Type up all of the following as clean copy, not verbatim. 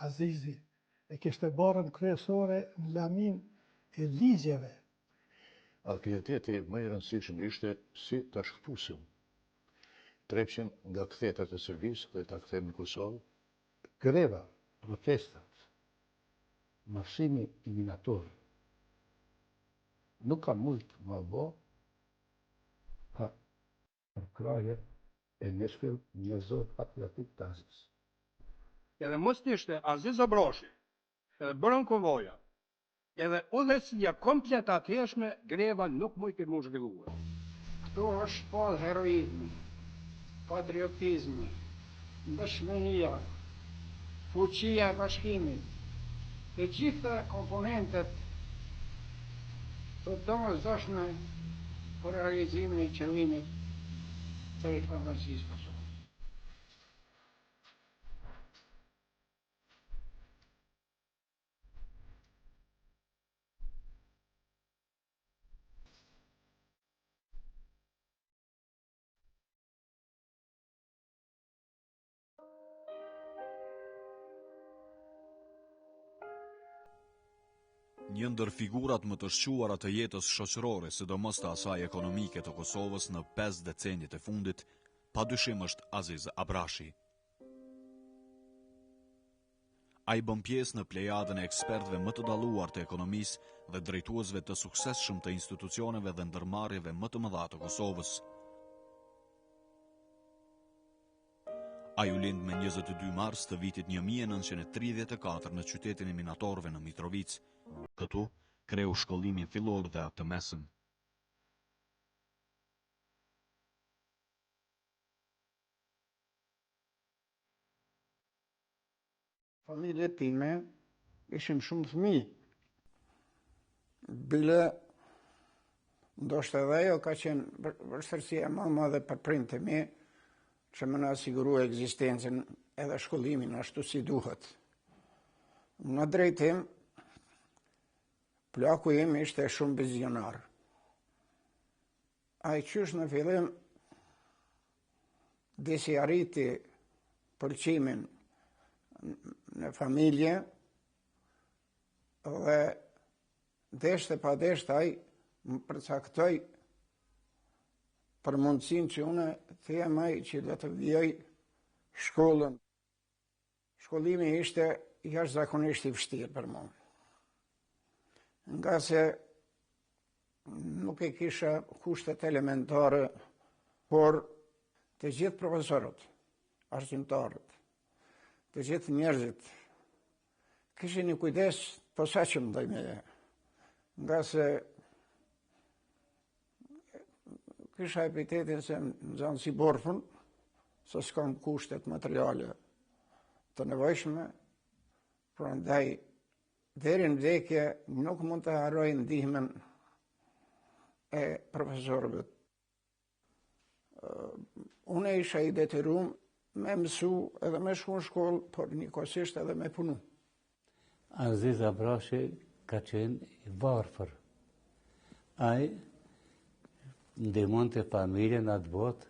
Azizi e kishte barën kryesore në lamin e ligjeve. Aktiviteti më i rëndësishëm ishte si ta shkëpusim trepshin nga kthetat e Serbisë dhe ta kthejmë në Kosovë. Greva, protestat, masimi minator nuk ka mujt më bë pa përkraje e neshkëll një zot patriotik të Aziz. Edhe mos t'ishte Aziz Abrashi, edhe bërën konvoja, edhe udhëheqësia komplet atëhershme, greva nuk mujtë më zhvilluar. Këtu është pa heroizmi, patriotizmi, dëshmëria, fuqia e bashkimit, të gjitha komponentet të domosdoshme për realizimin e qëllimit të pavarësisë Kosovës. Një ndër figurat më të shquara të jetës shoqërore, sidomos të asaj ekonomike të Kosovës në 5 decenjet e fundit, padyshim është Aziz Abrashi. Ai bën pjesë në plejadën e ekspertëve më të dalluar të ekonomisë dhe drejtuesve të suksesshëm të institucioneve dhe ndërmarrjeve më të mëdha të Kosovës. Ai u lind me 22 mars të vitit 1934 në qytetin e minatorëve në Mitrovic. Këtu kreu shkollimin fillor dhe atë të mesëm. Familje time ishim shumë fëmijë. Bile, ndoshta edhe ajo ka qenë vështirësia më e madhe për prindët e mi, që më na sigurua ekzistencën edhe shkollimin ashtu si duhet. Në drejtim, plaku im ishte shumë vizionar. Ai qysh në fillim disi arriti pëlqimin në familje dhe deshte pa deshte ai më përcaktoi për mundësinë që une të jem ai që do të vijoj shkollën. Shkollimi ishte jashtëzakonisht i vështirë për mua. Nga se nuk e kisha kushtet elementare, por të gjithë profesorët, arsimtarët, të gjithë njerëzit, kishin një kujdes posaçëm ndaj meje. Nga se kisha epitetin se më zanë si borfën, se s'kam kushtet materiale të nevojshme, prandaj deri në vdekje nuk mund të harroj ndihmën e profesorëve. Unë isha i detyruar me mësu edhe me shku në shkollë, por njëkohësisht edhe me punu. Aziz Abrashi ka qenë i varfër. Ai ndihmonte familjen atë botë,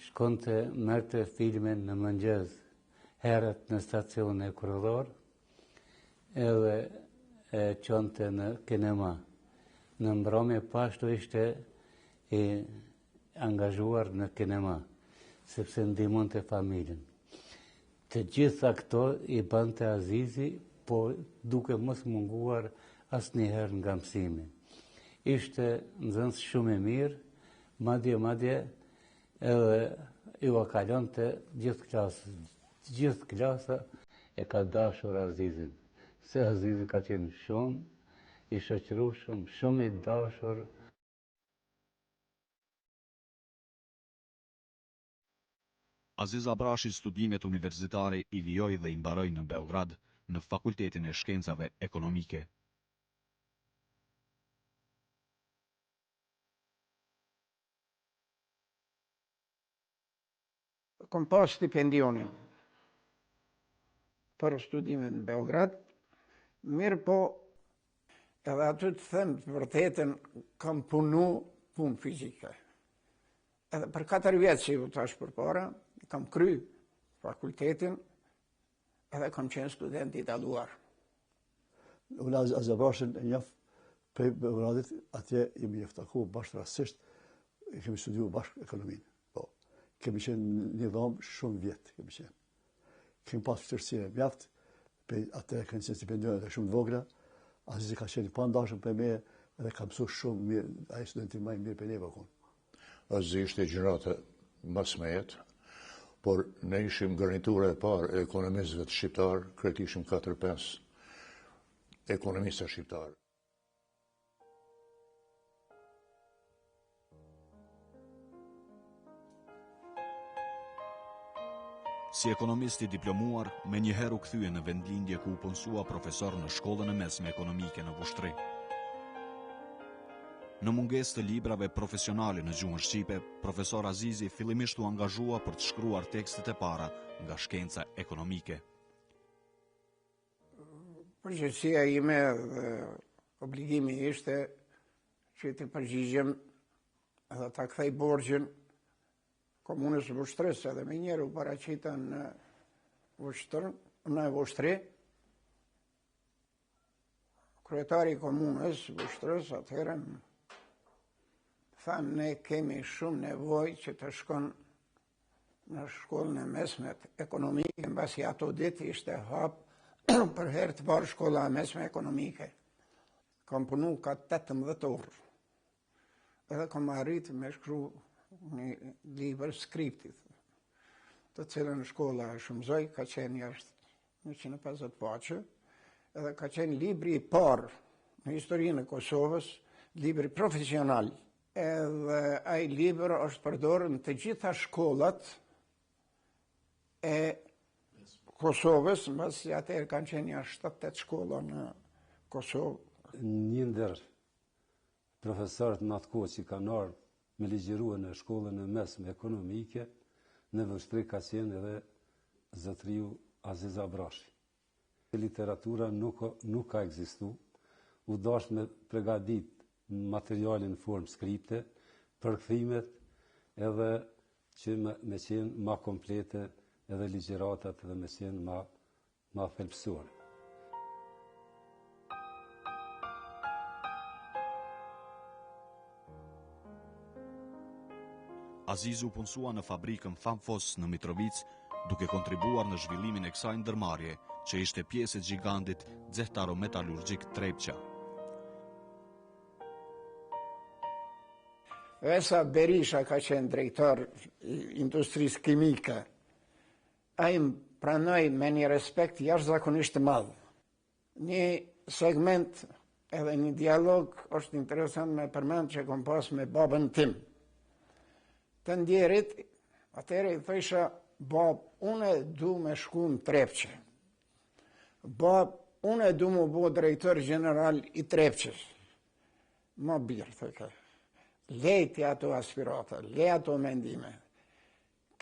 shkonte merrte filmin në mëngjes, herët në stacionin e Kurrëllor, edhe e qonte në kinema. Në mbrëmje pashtu ishte i angazhuar në kinema, sepse ndihmonte familjen. Të gjitha këto i bante Azizi, po duke mos munguar asnjëherë nga mësimi. Ishte nxënës shumë i mirë, madje edhe ju a kalonte gjithë klasën. Gjithë klasa e ka dashur Azizin. Se Azizi ka qenë shumë i shoqërueshëm, shumë i dashur. Aziz Abrashi studimet universitare i vijoi dhe i mbaroi në Beograd, në Fakultetin e Shkencave Ekonomike. Kom pas stipendionin për studimet në Beograd, mirë po edhe aty të them të vërtetën kam punu punë fizike. Edhe për 4 vjetë që ju tash përpara, kam kry fakultetin edhe kam qenë student i daluar. Unë Aziz Abrashin e njeh prej Beogradit, atje jemi jeftaku bashkë rastisht, kemi studiu bashkë ekonominë. Po, kemi qenë një dhomë shumë vjetë, kemi qenë. Kemi pas vështirësi mjaft, atë kanë qenë stipendione të shumë të vogla, Azizi ka qenë pa ndashëm për me dhe ka mësuar shumë mirë, ai studenti më i mirë për neve kon. Azizi ishte gjenerata më smejet, por ne ishim garnitura e parë e ekonomistëve të shqiptar, krejt ishim 4-5 ekonomistë shqiptar. Si ekonomist i diplomuar, me njëherë u kthye në vendlindje ku u punsua profesor në shkollën e mesme ekonomike në Vushtrri. Në mungesë të librave profesionale në gjuhën shqipe, profesor Azizi fillimisht u angazhua për të shkruar tekstet e para nga shkenca ekonomike. Përgjegjësia ime dhe obligimi ishte që të përgjigjem edhe ta kthej borxhin komunës Vushtrisë, edhe me njerë u paraqita në Vushtri. Kryetari i komunës Vushtrisë atëherë thamë ne kemi shumë nevojë që të shkon në shkollën e mesme ekonomike, mbasi ato ditë ishte hap për herë të parë shkolla e mesme ekonomike. Kam punu ka 18 orë. Edhe kam arrit me shkru një libër skriptit, të cilën shkolla e shumëzoj, ka qenë jashtë 150 paqe, edhe ka qenë libri i parë në historinë e Kosovës, libri profesional. Edhe ai libër është përdorur në të gjitha shkollat e Kosovës, mbasi atëherë kanë qenë jashtë 7-8 shkolla në Kosovë. Një ndër profesorët në atë kohë që kanë ardhur me ligjërua në shkollën e mesme ekonomike, në Vushtri ka qenë edhe zotriu Aziz Abrashi. Literatura nuk ka ekzistu, u dash me përgatit materialin në formë skripte, përkthimet edhe që me qenë ma komplete edhe ligjëratat edhe me qenë ma thelpsore. Azizu punsua në fabrikën Famfos në Mitrovic, duke kontribuar në zhvillimin e kësaj ndërmarrje, që ishte pjesë e gjigandit Zehtarometallurgjik Trepqa. Vesa Berisha ka qenë drejtor i industrisë kimike. Ai më pranoi me një respekt jashtëzakonisht të madh. Një segment edhe një dialog është interesant me përmend që kom pas me babën tim. Të ndjerit, atëre i thësha, bab, unë du me shku në Trepqe. Bab, unë du mu bo drejtor general i Trepqes. Ma birë, thëke. Lejti ato aspirata, lej ato mendime.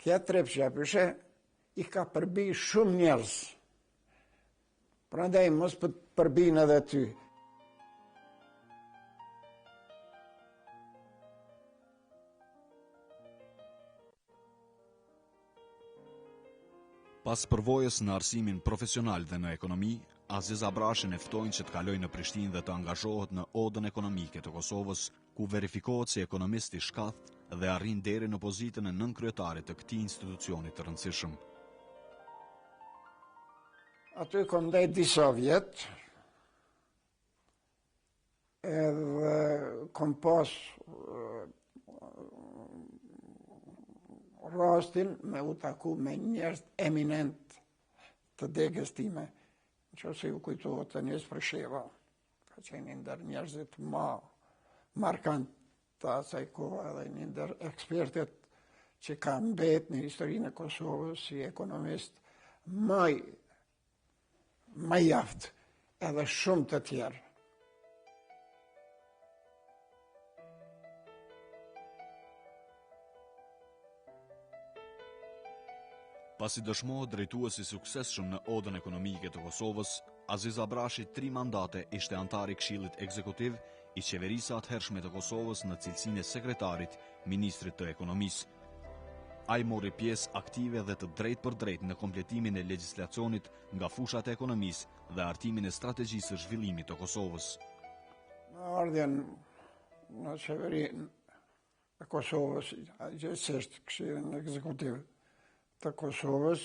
Kja Trepqe, përshë, i ka përbi shumë njerëz. Prandaj, mos për përbin edhe ty. Pas përvojës në arsimin profesional dhe në ekonomi, Aziz Abrashin e ftojnë që të kalojë në Prishtinë dhe të angazhohet në Odën Ekonomike të Kosovës, ku verifikohet si ekonomist i shkath dhe arrin deri në pozitën e nënkryetarit të këtij institucioni të rëndësishëm. Aty kom ndaj disa vjet, edhe kom pas rastin me u taku me njerëz eminent të degës time, që se ju kujtohet të njës Frësheva, ka qenë ndër njerëzit ma markant të asaj kohë edhe një ndër ekspertet që ka mbet në historinë e Kosovës si ekonomist më jaft edhe shumë të tjerë. Pasi dëshmohet drejtuesi suksesshëm në Odën Ekonomike të Kosovës, Aziz Abrashi 3 mandate ishte antar i Këshillit Ekzekutiv i qeverisë atëhershme të Kosovës në cilësinë e sekretarit, ministrit të ekonomisë. ai mori pjesë aktive dhe të drejtë për drejtë në kompletimin e legjislacionit nga fushat e ekonomisë dhe hartimin e strategjisë së zhvillimit të Kosovës. Në ardhjen në qeverinë e Kosovës, gjithsesi Këshillin Ekzekutiv të Kosovës,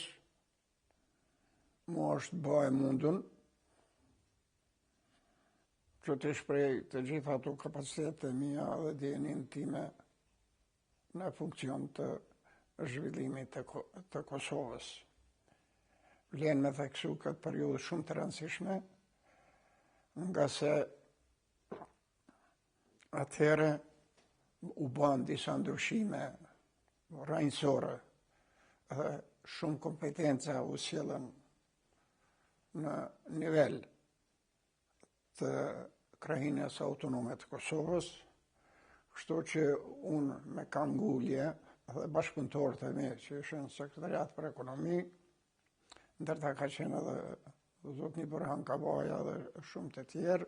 mu është bëhe mundun që të shprej të gjitha ato kapacitetet mia dhe djenin time në funksion të zhvillimit të Kosovës. Vlen me theksu këtë periudhë shumë të rëndësishme, nga se atëherë u bën disa ndryshime rrënjësore dhe shumë kompetenca u sjellën në nivel të krahinës autonome të Kosovës, kështu që unë me kam ngulje dhe bashkëpunëtorët e mi që ishin sekretariat për ekonomi, ndërta ka qenë edhe zotni Burhan Kabaja dhe shumë të tjerë,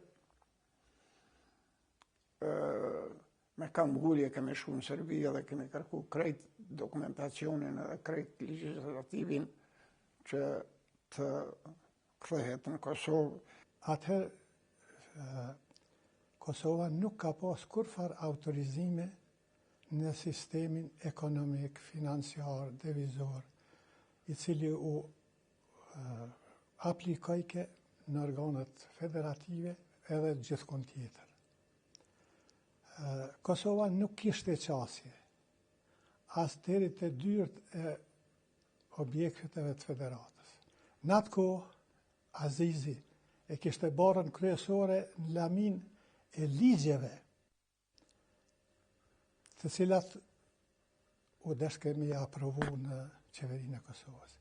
me kam ngulje kemi shku në Serbi dhe kemi kërku krejt dokumentacionin dhe krejt legislativin që të kthehet në Kosovë. Atëherë, Kosova nuk ka pas kurfar autorizime në sistemin ekonomik, financiar, devizor, i cili u aplikojke në organet federative edhe gjithkund tjetër. Kosova nuk kishte qasje, as deri të dyert e objekteve të federatës. Në atë kohë, Azizi e kishte barën kryesore në lamin e ligjeve, të cilat u deshkemi aprovu në qeverinë e Kosovës.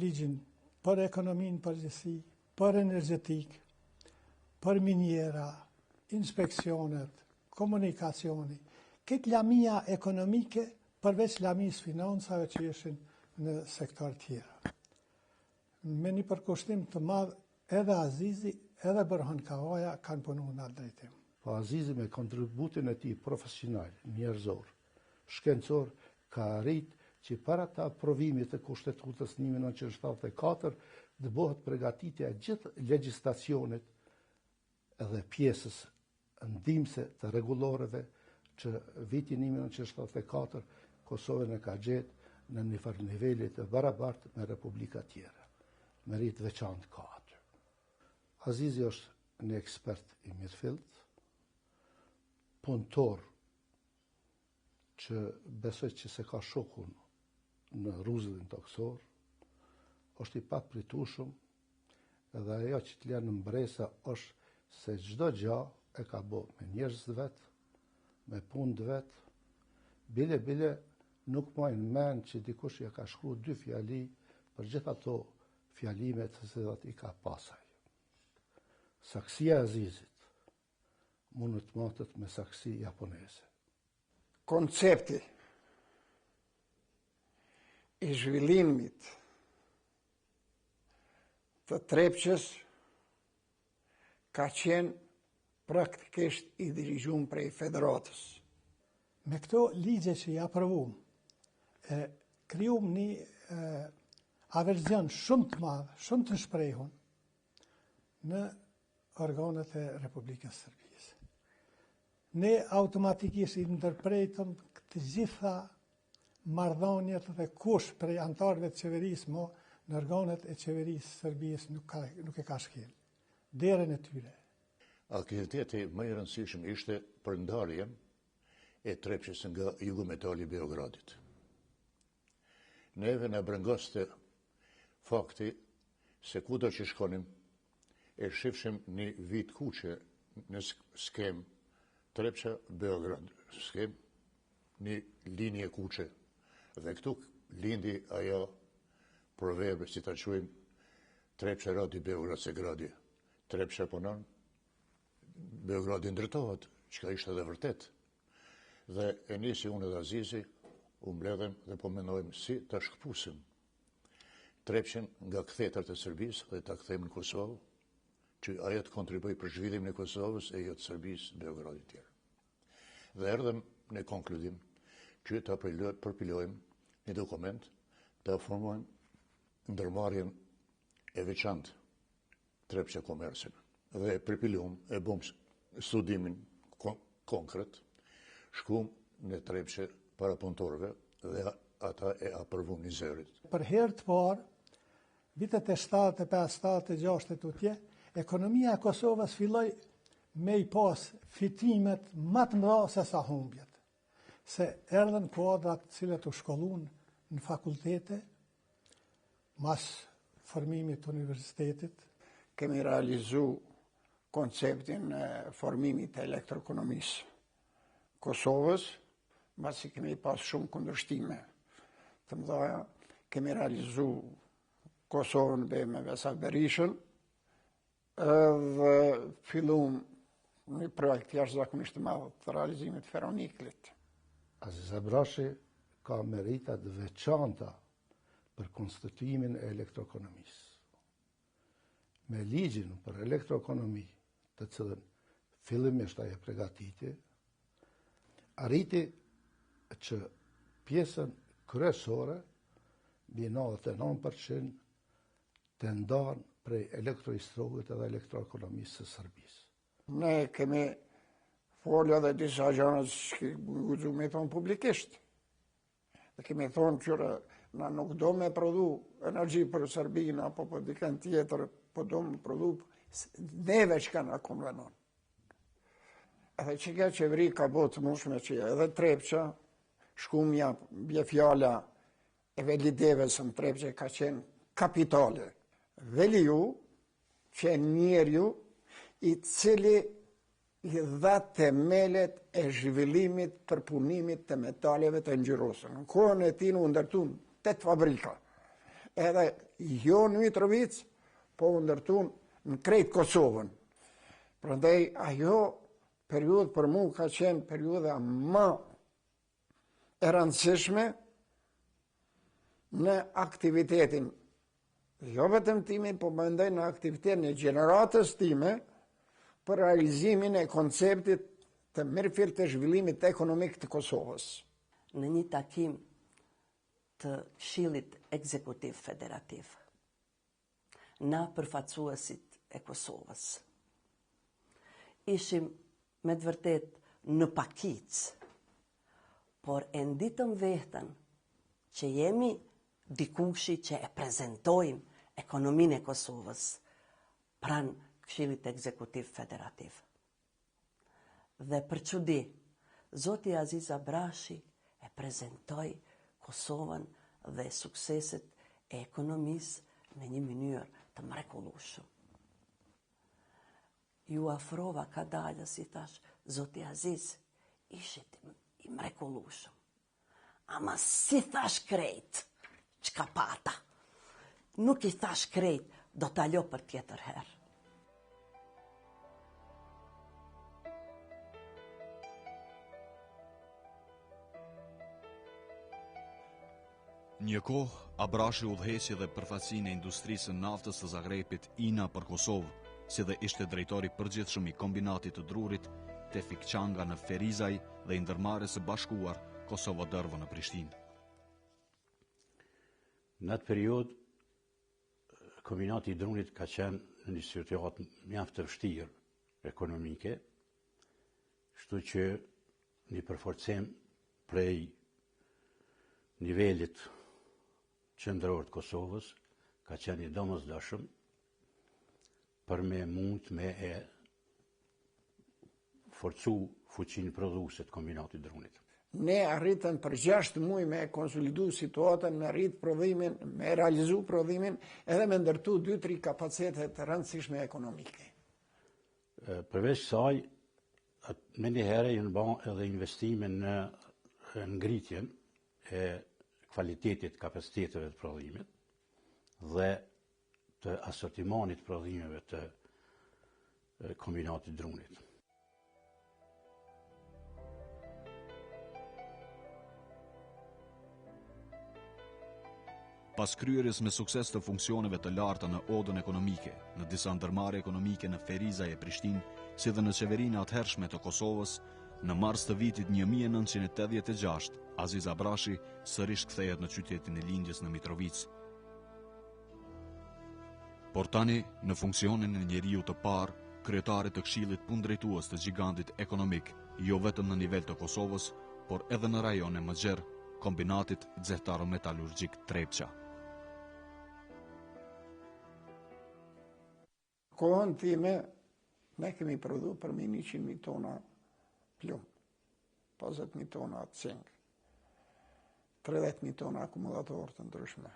Ligjin për ekonominë përgjithësi, për energjetik, për minjera, inspeksionet, komunikacioni, këtë lamia ekonomike përveç lamis financave që ishin në sektor tjera. Me një përkushtim të madh, edhe Azizi, edhe Burhan Kabaja kanë punu në atë drejtim. Po Azizi me kontributin e tij profesional, njerëzor, shkencor, ka arrit që para të aprovimit të Kushtetutës 1974 të bëhet përgatitja e gjithë legjislacionit edhe pjesës ndihmëse të rregulloreve që vitin 1974 Kosovën e ka gjetë në një farë niveli të barabartë me republika tjera. Merit veçantë ka aty. Azizi është një ekspert i mirëfillt, punëtor që besoj që se ka shokun në rruzëllin toksor, është i papritueshëm, edhe ajo që të lënë mbresa është se çdo gjë e ka bërë me njerëz të vet, me punë të vet. Bile nuk mojnë mend që dikush ja ka shkruar 2 fjali për gjithë ato fjalimet të cilat i ka pasaj. Saksia e Azizit mund të matet me saksi japoneze. Koncepti i zhvillimit të Trepçës ka qenë praktikisht i dirigjuar prej federatës. Me këto ligje që i aprovum, krijum një averzion shumë të madh, shumë të shprehun në organet e Republikës Serbisë. Ne automatikisht i ndërpretëm të gjitha marrëdhëniet dhe kush prej antarëve të qeverisë në organet e qeverisë Serbisë nuk e ka shkel. Derën e tyre. Aktiviteti më i rëndësishëm ishte përndarjen e Trepçës nga jugometali i Beogradit. Neve na brëngoste fakti se kudo që shkonim e shifshim një vit kuqe në skem Trepça Beograd, skem një linje kuqe. Dhe këtu lindi ajo proverbe, si ta quajmë, Trepça radi, Beograd se gradi. Trepça punon, Beogradi ndërtohet, çka ishte edhe vërtet. Dhe e nisi unë dhe Azizi, u mbledhem dhe po mendojmë si ta shkëpusim Trepçën nga kthetat e Serbisë dhe ta kthejmë në Kosovë, që ajo të kontribuoj për zhvillimin e Kosovës e jo të Serbisë, Beogradit tjerë. Dhe erdhem në konkludim që ta përpilojmë një dokument të formojnë ndërmarrjen e veçantë Trepçe Komersin dhe përpilum e bëm studimin konkret, shkum në Trepçe para punëtorëve dhe ata e apërvun një zërit. Për herë të parë, vitet e 75, 76 utje, ekonomia e Kosovës filloi me i pas fitimet më të mëdha se sa humbjet. Se erdhen kuadrat cilët u shkollun në fakultete, mas formimit të universitetit. Kemi realizu konceptin e formimit të elektroekonomisë Kosovës, mbasi kemi pas shumë kundërshtime të mëdha, kemi realizu Kosovën me Vesa Berishën, dhe fillum një projekt jashtëzakonisht të madh të realizimit ferroniklit. Aziz Abrashi ka merita të veçanta për konstituimin e elektroekonomisë. Me ligjin për elektroekonomi, të cilën fillimisht ai e përgatiti, arriti që pjesën kryesore, mbi 99%, të ndanë prej elektroinstruit edhe elektroekonomisë së Serbisë. Ne kemi folja dhe disa gjëra që guxu me thonë publikisht. Dhe kemi thonë që na nuk do me prodhu energji për Serbinë apo për dikën tjetër, po do me prodhu neve që kanë konvenon. Edhe që ka qeveri ka botë mushme që edhe Trepça, shkumja, bje fjala e Veli Devës në Trepçe ka qenë kapitale. Veli ju, që e njerju, i cili i dha temelet e zhvillimit për punimit të metaleve të ngjyrosur. Në kohën e tij u ndërtuan 8 fabrika. Edhe jo në Mitrovic, po u ndërtuan në krejt Kosovën. Prandaj ajo periudhë për mua ka qenë periudha më e rëndësishme në aktivitetin, jo vetëm time, po mendoj në aktivitetin e gjeneratës time për realizimin e konceptit të mirëfillt të zhvillimit ekonomik të Kosovës. Në një takim të Këshillit Ekzekutiv Federativ, na përfaqësuesit e Kosovës ishim me të vërtet në pakic, por e nditëm vetën që jemi dikushi që e prezentojmë ekonominë e Kosovës pranë Këshillit Ekzekutiv Federativ. Dhe për çudi, Zoti Aziz Abrashi e prezentoi Kosovën dhe sukseset e ekonomisë në një mënyrë të mrekullueshme. Ju afrova kadalës, i thash, Zoti Aziz, ishit i mrekullueshëm. Ama si thash krejt, çka pata. Nuk i thash krejt, do ta lo për tjetër herë. Një kohë, Abrashi udhëheci dhe përfaqësinë e industrisë së naftës së Zagrebit INA për Kosovë, si dhe ishte drejtori përgjithshëm i kombinatit të drurit Tefik Çanga në Ferizaj dhe i ndërmarrjes së bashkuar Kosovo-Dërvo në Prishtinë. Në atë periudhë, kombinati i drunit ka qenë në një situatë mjaft të vështirë ekonomike, kështu që një përforcim prej nivelit qendror të Kosovës ka qenë i domosdoshëm për me mund me e forcu fuqinë prodhuese të kombinatit drunit. Ne arritën për 6 muaj me konsolidu situatën, me arrit prodhimin, me realizu prodhimin, edhe me ndërtu 2-3 kapacitet të rëndësishme ekonomike. Përveç saj, me njëherë jënë bën edhe investime në ngritjen e kvalitetit kapaciteteve të prodhimit dhe të asortimanit prodhimeve të kombinatit drunit. Pas kryerjes me sukses të funksioneve të larta në odën ekonomike, në disa ndërmarrje ekonomike në Ferizaj e Prishtinë, si dhe në qeverinë atëhershme të Kosovës, në mars të vitit 1986, Aziz Abrashi sërish kthehet në qytetin e lindjes në Mitrovic. Por tani, në funksionin e njeriu të parë, kryetari të Këshillit punëdrejtues të gigantit ekonomik, jo vetëm në nivel të Kosovës, por edhe në rajone më gjerë, kombinatit xehtaro-metalurgjik Trepça. Kohën time, ne kemi prodhu për 100.000 tona plumb, 50.000 tona cink, 30.000 tona akumulatorë të ndryshme,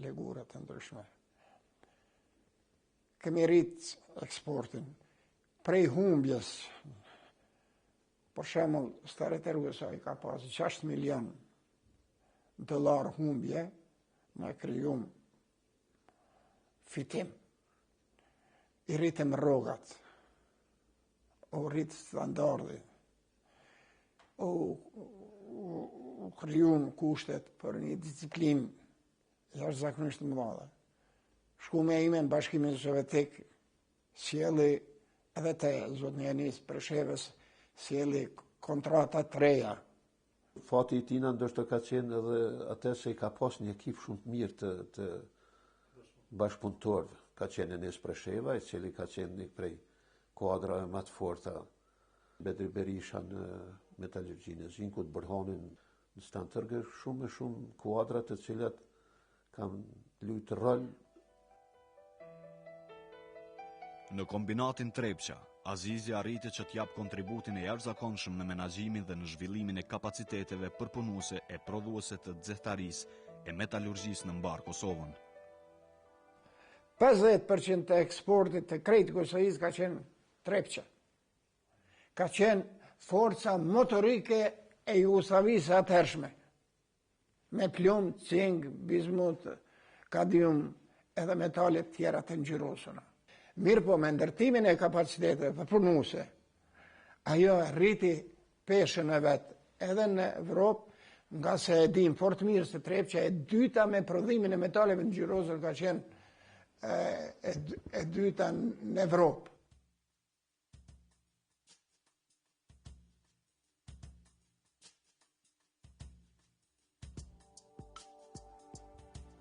legura të ndryshme. Kemi rritë eksportin prej humbjes. Për shembull, Stareterusa i ka pas 6 milion dollar humbje, me krijum fitim. I rritëm rrogat, u rrit standardi, u krijum kushtet për një disciplinë jashtëzakonisht të madhe. Shkume ime në Bashkimin Sovjetik, sjeli edhe te zotni Enis Preshevës, sjeli kontrata të reja. Fati i tina ndoshta ka qenë edhe atë se i ka pas një ekip shumë të mirë të bashkëpunëtorëve. Ka qenë Enis Presheva, i cili ka qenë një prej kuadrave më të forta, Bedri Berisha në metalurgjinë e zinkut, Bërhanin në Stantërgë, shumë kuadra të cilat kanë luajtur rol. Në kombinatin Trepça, Azizi arriti që t'jap kontributin e jashtëzakonshëm në menaxhimin dhe në zhvillimin e kapaciteteve përpunuese e prodhuese të xehtarisë e metalurgjisë në mbar Kosovën. 50% të eksportit të krejt Kosovës ka qenë Trepça. Ka qenë forca motorike e Jugosllavisë atëhershme. Me plumb, cink, bizmut, kadium edhe metalet tjera të ngjyrosura. Mirë po me ndërtimin e kapaciteteve përpunuese, ajo rriti peshën e vetë edhe në Evropë, nga se e dim fort mirë se Trepça e dyta me prodhimin e metaleve ngjyrosur ka qenë e dyta në Evropë.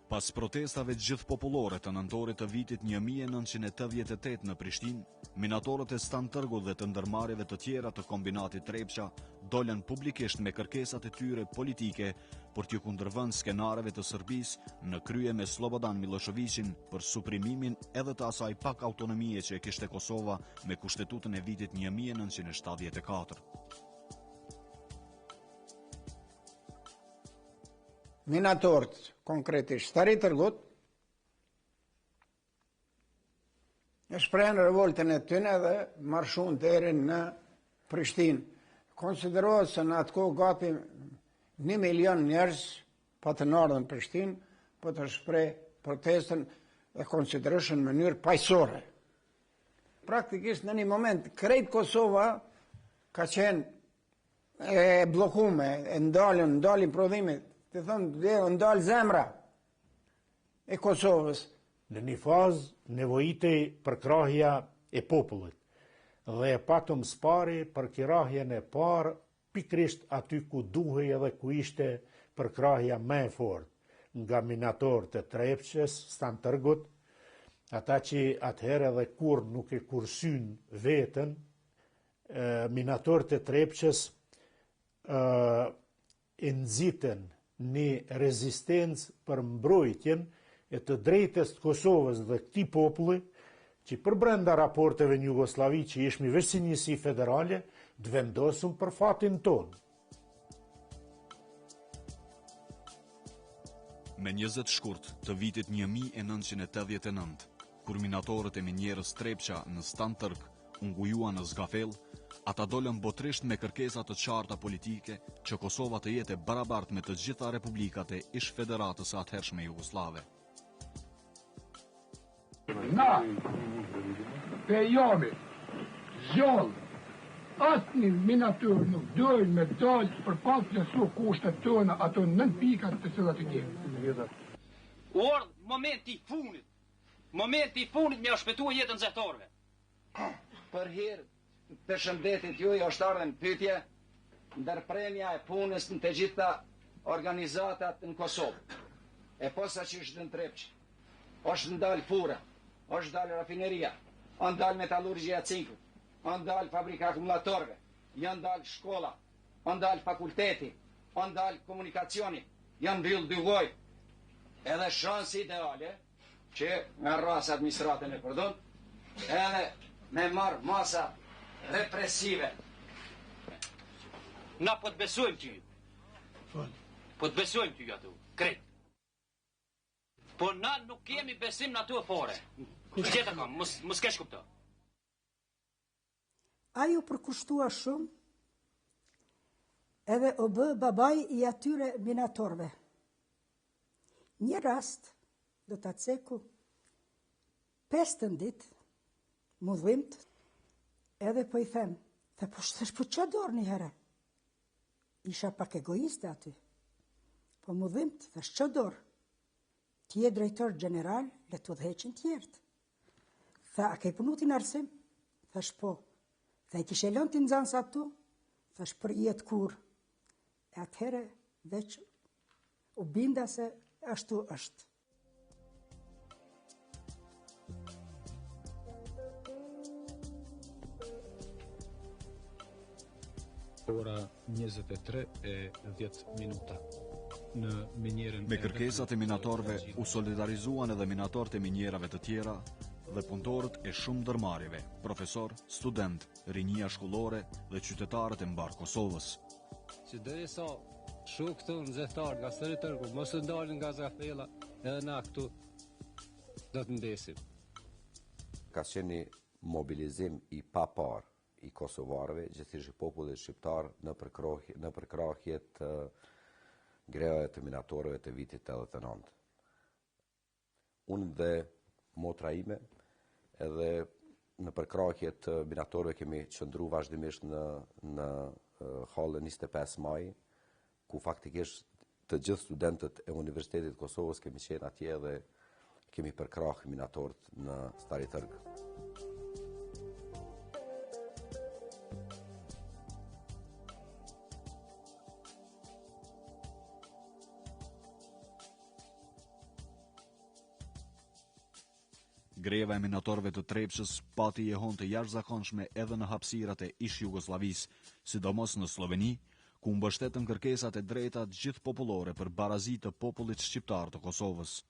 Pas protestave gjithë popullore të nëntorit të vitit 1988 në Prishtinë, minatorët e Stantërgut dhe të ndërmarrjeve të tjera të kombinatit Trepça dolën publikisht me kërkesat e tyre politike për t'ju kundërvënë skenareve të Serbisë në krye me Slobodan Miloševićin për suprimimin edhe të asaj pak autonomie që e kishte Kosova me Kushtetutën e vitit 1974. Minatorët, konkretisht Staritërgut, e shprehën revoltën e tyre dhe marshun deri në Prishtinë. Konsiderohet se në atë kohë gati 1 milion njerëz pa të ardhur në Prishtinë, po të shpreh protestën e konsideroshën në mënyrë paqësore. Praktikisht në një moment krejt Kosova ka qenë e bllokuar, e ndalin prodhimit. Të thonë, dhe ndalë zemra e Kosovës. Në një fazë nevojitej përkrahja e popullit dhe e patëm spari për kirahjen e parë pikrisht aty ku duhej edhe ku ishte përkrahja më e fortë nga minatorët e Trepçës, Stantërgut, ata që atëherë edhe kur nuk e kursyn vetën, minatorët e Trepçës e nxitën një rezistencë për mbrojtjen e të drejtës të Kosovës dhe këtij populli, që për brenda raporteve në Jugosllavi që ishmi veç si njësi federale, të vendosëm për fatin tonë. Me 20 shkurt të vitit 1989, kur minatorët e minjerës Trepça në Stantërg ungujuan në Zgafell, ata dolën botrisht me kërkesa të qarta politike që Kosova të jetë barabart me të gjitha republikat e ish federatës së atëhershme jugoslave. Na, pe jami, zjoll, asë një minatur nuk dojnë me dalë për pas plësu kushtet tëna ato 9 pikat të cilat i kemi. Ordë, momenti i funit me shpëtua jetën zehtorve. Për hirë, për shëndetit juj është ardhen pytje, ndërpremja e punës në të gjitha organizatat në Kosovë. E posa që është në Trepçe, është ndalë fura, është ndalë rafineria, është ndalë metallurgjia cinkut, është ndalë fabrika akumulatorëve, janë ndalë shkolla, është ndalë fakulteti, është ndalë komunikacioni, janë mbyllë dyvoj. Edhe shansi ideale që nga rrasë administratën e përdon, edhe me marë masa represive. Na po të besojmë ty. Po të besojmë ty ato, krejt. Po na nuk kemi besim në ato e fore. Qëta kam, mos kesh kupto. Ajo përkushtua shumë, edhe o bë babaj i atyre minatorve. Një rast, do të ceku, 5 ditë, mu dhimt, edhe po i them, po që dorë një herë? Isha pak egoiste aty. Po mu dhimt, thash që dorë? Ti je drejtor general, le të dheqin tjertë. Tha, a ke punu ti në arsim? Thash po. Tha, i kishe lënë ti në zanë sa tu? Thash, për jetë kur. E atëhere, veç, u binda se ashtu është. Ora 23:10. Me kërkesat e minatorëve u solidarizuan edhe minatorët e minjerave të tjera dhe punëtorët e shumë ndërmarrjeve, profesor, student, rinjia shkollore dhe qytetarët e mbar Kosovës. Që derisa shoh këtu nxehtar nga sëri tërku, mos të ndalin nga zafella, edhe na këtu do të ndesim. Ka qenë mobilizim i papar i kosovarëve, gjithsesi popullit shqiptar në përkrahjet greve të minatorëve të vitit 89. Unë dhe motra ime edhe në përkrahjet të minatorëve kemi qëndru vazhdimisht në hallën 25 maj, ku faktikisht të gjithë studentët e Universitetit të Kosovës kemi qenë atje dhe kemi përkrah minatorët në Stari Tërg. Greva e minatorëve të Trepçës pati jehon të jashtëzakonshme edhe në hapësirat e ish Jugosllavisë, sidomos në Sloveni, ku mbështetën kërkesat e drejta të gjithë popullore për barazi të popullit shqiptar të Kosovës.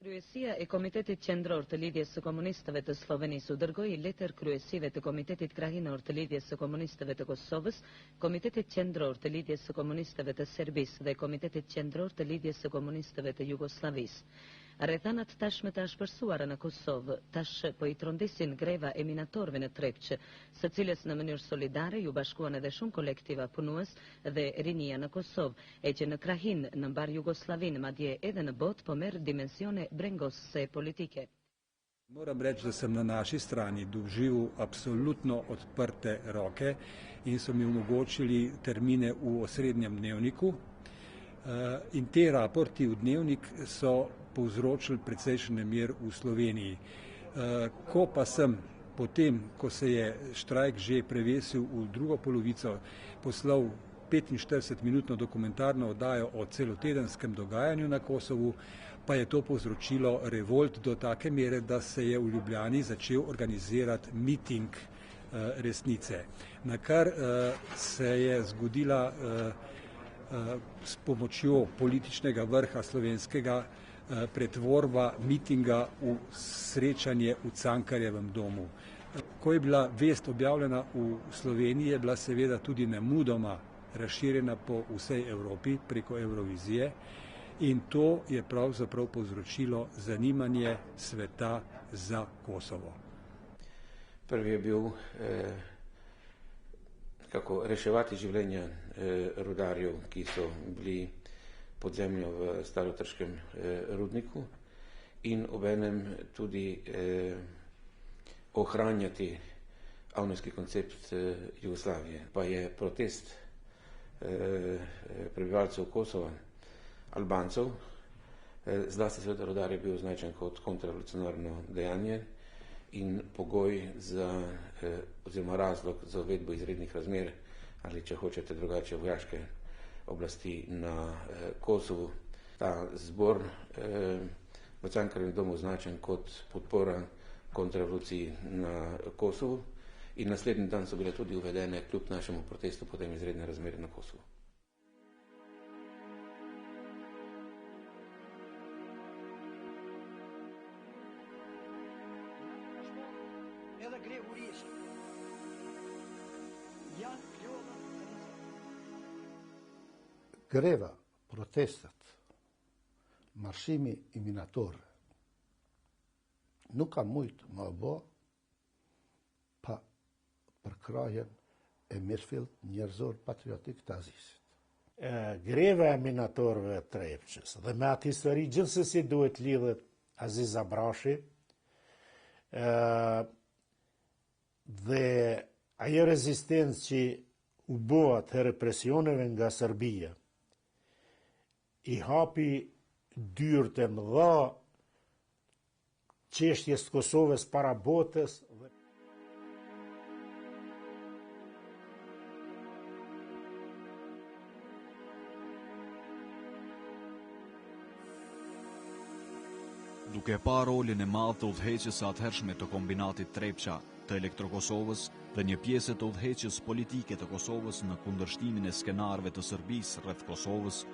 Kryesia e Komitetit Qendror të Lidhjes së Komunistëve të Slovenisë u dërgoi letër kryesive të Komitetit Krahinor të Lidhjes së Komunistëve të Kosovës, Komitetit Qendror të Lidhjes së Komunistëve të Serbisë dhe Komitetit Qendror të Lidhjes së Komunistëve të Jugosllavisë. Rrethanat tashmë të ashpërsuara në Kosovë, tash po i trondisin greva e minatorëve në Trepçë, së cilës në mënyrë solidare ju bashkuan edhe shumë kolektiva punues dhe rinia në Kosovë, e që në Krahin, në mbar Jugosllavinë, madje edhe në botë, po merr dimensione brengosëse politike. Moram reći da sam na našoj strani doživel apsolutno odprte roke in so mi omogočili termine v osrednjem dnevniku. In te raporti v dnevnik so povzročili precejšen nemir v Sloveniji. Ko pa sem potem, ko se je štrajk že prevesil v drugo polovico, poslal 45-minutno dokumentarno oddajo o celotedenskem dogajanju na Kosovu, pa je to povzročilo revolt do take mere, da se je v Ljubljani začel organizirati miting resnice. Na kar se je zgodila s pomočjo političnega vrha slovenskega pretvorba mitinga v srečanje v Cankarjevem domu. Ko je bila vest objavljena v Sloveniji, je bila seveda tudi nemudoma razširjena po vsej Evropi preko Eurovizije in to je pravzaprav povzročilo zanimanje sveta za Kosovo. Prvi je bil kako reševati življenja rudarjev, ki so bili pod zemljo v starotrškem rudniku in obenem tudi ohranjati avnojski koncept Jugoslavije. Pa je protest prebivalcev Kosova, Albancev, zlasti seveda rudar je bil označen kot kontrarevolucionarno dejanje in pogoj za, oziroma razlog za uvedbo izrednih razmer ali që hoće të drugačije vojačke oblasti na Kosovu. Ta zbor Mačankar je domu označen kot podpora kontrarevoluciji na Kosovu in naslednji dan so bile tudi uvedene kljub našemu protestu potem izredne razmere na Kosovu. Greva, protestet, marshimi i minatorëve nuk ka mujtë më bë pa përkrahjen e mirëfillt njerëzor patriotik të Azisit. Greva e minatorëve të Trepçës dhe me atë histori gjithsesi duhet lidhet Aziz Abrashi dhe ajo rezistencë që u bë të represioneve nga Serbia i hapi dyrët e mëdha çështjes të Kosovës para botës. Duke pa rolin e madh të udhëheqjes së atëhershme të kombinatit Trepça të Elektrokosovës dhe një pjesë të udhëheqjes politike të Kosovës në kundërshtimin e skenarëve të Serbisë rreth Kosovës,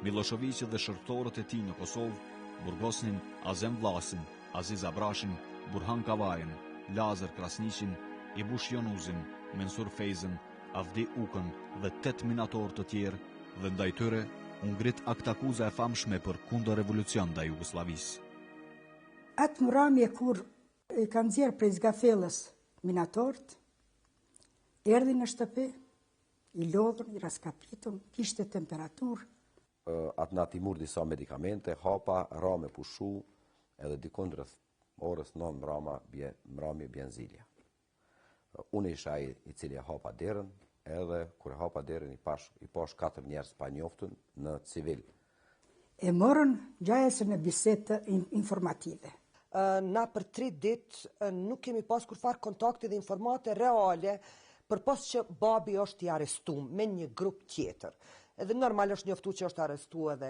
Miloševiqi dhe shërtorët e tij në Kosovë burgosnin Azem Vlasin, Aziz Abrashin, Burhan Kavajën, Lazar Krasniqin, Ibush Jonuzin, Mensur Fejzën, Avdi Ukën dhe 8 minatorë të tjerë dhe ndaj tyre u ngrit aktakuza e famshme për kundërrevolucion ndaj Jugosllavisë. Atë mramje kur i kanë nxjerrë prej zgafellës minatorët, erdhi në shtëpi, i lodhën, i raskapitën, kishte temperaturë. Atë na timur disa medikamente, hapa, ra me pushu, edhe dikon rreth orës 9 mramje bjen zilja. Unë isha ai i cili hapa derën, edhe kur hapa derën i pash 4 njerëz pa njoftun në civil. E morën gjajësën e bisedë informative. Na për 3 ditë nuk kemi pas kur farë kontakte dhe informate reale për pas që babi është i arrestuar me një grup tjetër. Edhe normal është njoftu që është arrestu edhe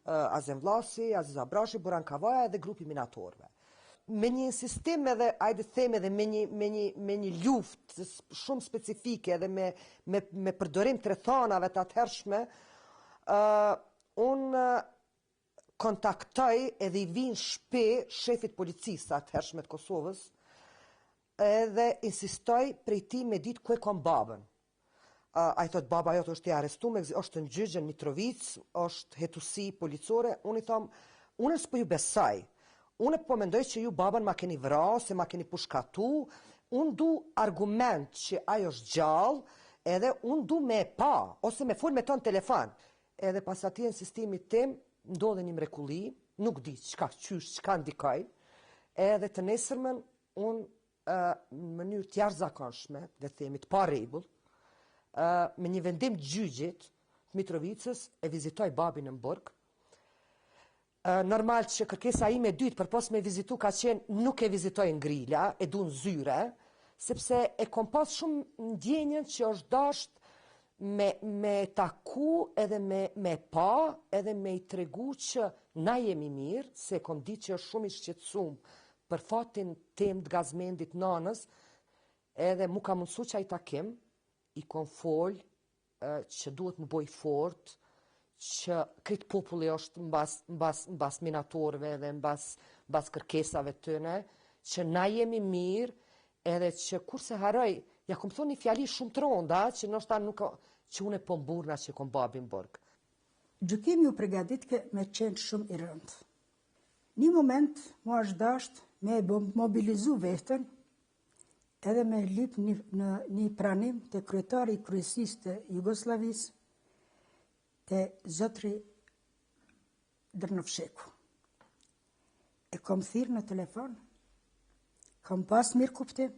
Azem Vlasi, Aziz Abrashi, Burhan Kavaja dhe grupi minatorëve. Me një insistim edhe, ajde theme edhe me një luftë shumë specifike edhe me përdorim të rrethanave të atëhershme, unë kontaktoj edhe i vinë shpe shefit policisë atëhershme të Kosovës edhe insistoj prej ti me ditë ku e kom babën. A i thot, baba jotë është i arrestuar, është në gjyqën Mitrovic, është hetusi policore. Unë i thom, unë s'po ju besaj. Unë po mendoj që ju babën ma keni vra, se ma keni pushkatu. Unë du argument që ajo është gjallë, edhe unë du me pa, ose me fol me ton telefon. Edhe pas ati insistimit tim, ndodhe një mrekulli, nuk di qka qysh, qka ndikaj, edhe të nesërmen, unë në mënyrë t'jashtë dhe themi të pa rregull, me një vendim gjyqit të Mitrovicës e vizitoj babin në Burg. Normal që kërkesa ime dytë për pos me vizitu ka qenë nuk e vizitoj në grila, e du në zyre, sepse e kom pas shumë ndjenjën që është dasht me taku edhe me pa, edhe me i tregu që na jemi mirë, se kom di që është shumë i shqetësum për fatin tem të gazmendit nanës, edhe mu ka mundësu që a i takim, i kon fol që duhet më boj fort, që këtë populli është mbas minatorëve dhe mbas kërkesave tëne, që na jemi mirë, edhe që kurse haroj, ja kom thonë një fjali shumë të ronda, që nështë ta nuk që unë e po mburna që kom babin Burg. Gjykimi u përgatitke me qenë shumë i rëndë. Një moment mu është dasht me mobilizu vetën, edhe me lyp në një pranim të kryetari i kryesisë të Jugosllavisë, të zotri Drnovsheku. E kom thirrë në telefon, kom pas mirë kuptim,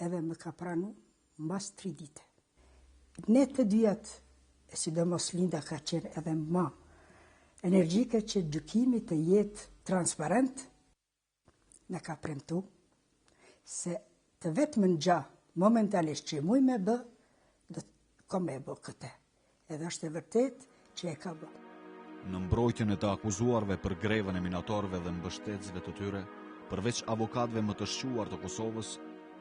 edhe më ka pranu mbas 3 dite. Ne të dyat, e sidomos Linda ka qenë edhe më energjike që gjykimi të jetë transparent, në ka premtu se të vetë më në gja, momentalisht që muj me bë, kom e bë këtë. Edhe është e vërtet që e ka bë. Në mbrojtjen e të akuzuarve për grevën e minatorëve dhe mbështetësve të tyre, përveç avokatëve më të shquar të Kosovës,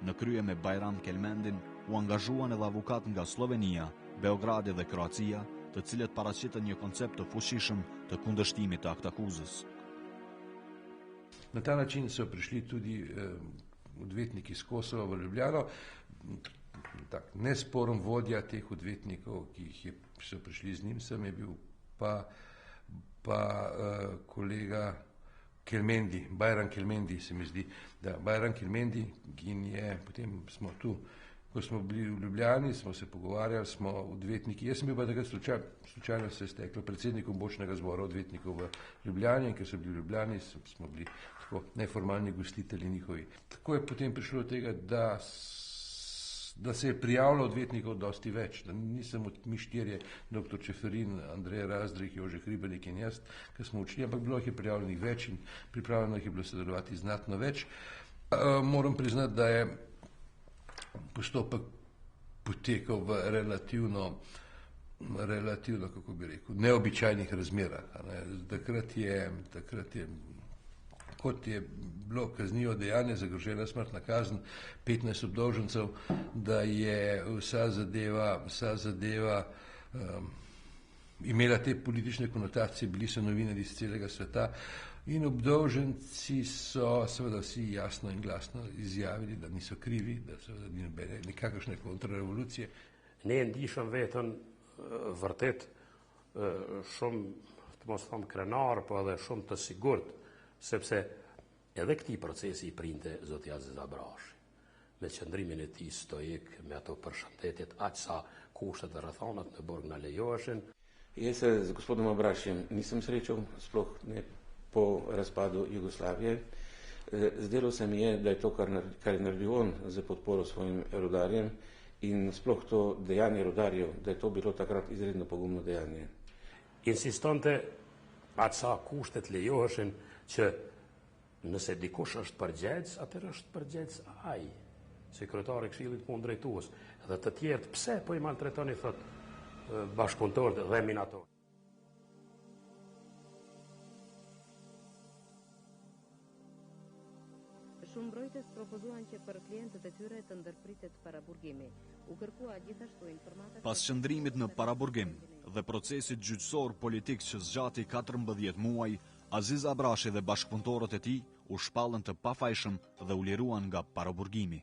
në krye me Bajram Kelmendin, u angazhuan edhe avokat nga Slovenia, Beogradi dhe Kroacia, të cilët paraqitën një koncept të fuqishëm të kundërshtimit të aktakuzës. На taj način so prišli tudi odvetniki iz Kosova v Ljubljano. Tak nesporen vodja teh odvetnikov, ki so prišli z njim, sem je bil pa kolega Kelmendi, Bajram Kelmendi se mi zdi. Da, Bajram Kelmendi, in je, potem smo tu, ko smo bili v Ljubljani, smo se pogovarjali, smo odvetniki. Jaz sem bil pa takrat slučajno se je steklo predsednikom bočnega zbora odvetnikov v Ljubljani, in ker so bili v Ljubljani, smo bili tako neformalni gostitelji njihovi. Tako je potem prišlo do tega, da se je prijavilo odvetnikov dosti več, da nisem mi štirje, dr. Čeferin, Andrej Razdrih, Jože Hribernik in jaz, ker smo učili, ampak bilo jih je prijavljenih več in pripravljeno jih je bilo sodelovati znatno več. Moram priznati, da je postopek potekal v relativno, kako bi rekel, neobičajnih razmerah. Takrat je, kot je bilo kaznivo dejanje, zagrožena smrtna kazen, 15 obdolžencev, da je vsa zadeva imela te politične konotacije, bili so novinarji iz celega sveta in obdolženci so seveda vsi jasno in glasno izjavili, da niso krivi, da seveda ni nobene nikakršne kontrarevolucije. Ne ndishëm veten vërtet shumë, të mos them krenar, po edhe shumë të sigurt, sepse edhe këtij procesi i printe zoti Aziz Abrashi, me qëndrimin e tij stoik, me ato përshëndetjet, aq sa kushtet dhe rrethonat në burg na lejoheshin. Jaz se z gospodom Abrašijem nisem srečal, sploh ne po razpadu Jugoslavije. Zdelo se mi je, da je to, kar je naredil on za podporo svojim rudarjem in sploh to dejanje rudarjev, da je to bilo takrat izredno pogumno dejanje. Insistonte aq sa kushtet lejoheshin që nëse dikush është përgjegjës, atëherë është përgjegjës ai, sekretari i Këshillit Punëdrejtues. Dhe të tjerët pse po i maltretoni, thot bashkëpunëtorët dhe minatorët. Shumë mbrojtës propozuan që për klientët e tyre të ndërpritet paraburgimi. U kërkua gjithashtu informata. Pas qëndrimit në paraburgim dhe procesit gjyqësor politik që zgjati 14 muaj, Aziz Abrashi dhe bashkëpunëtorët e tij u shpallën të pafajshëm dhe u liruan nga paraburgimi.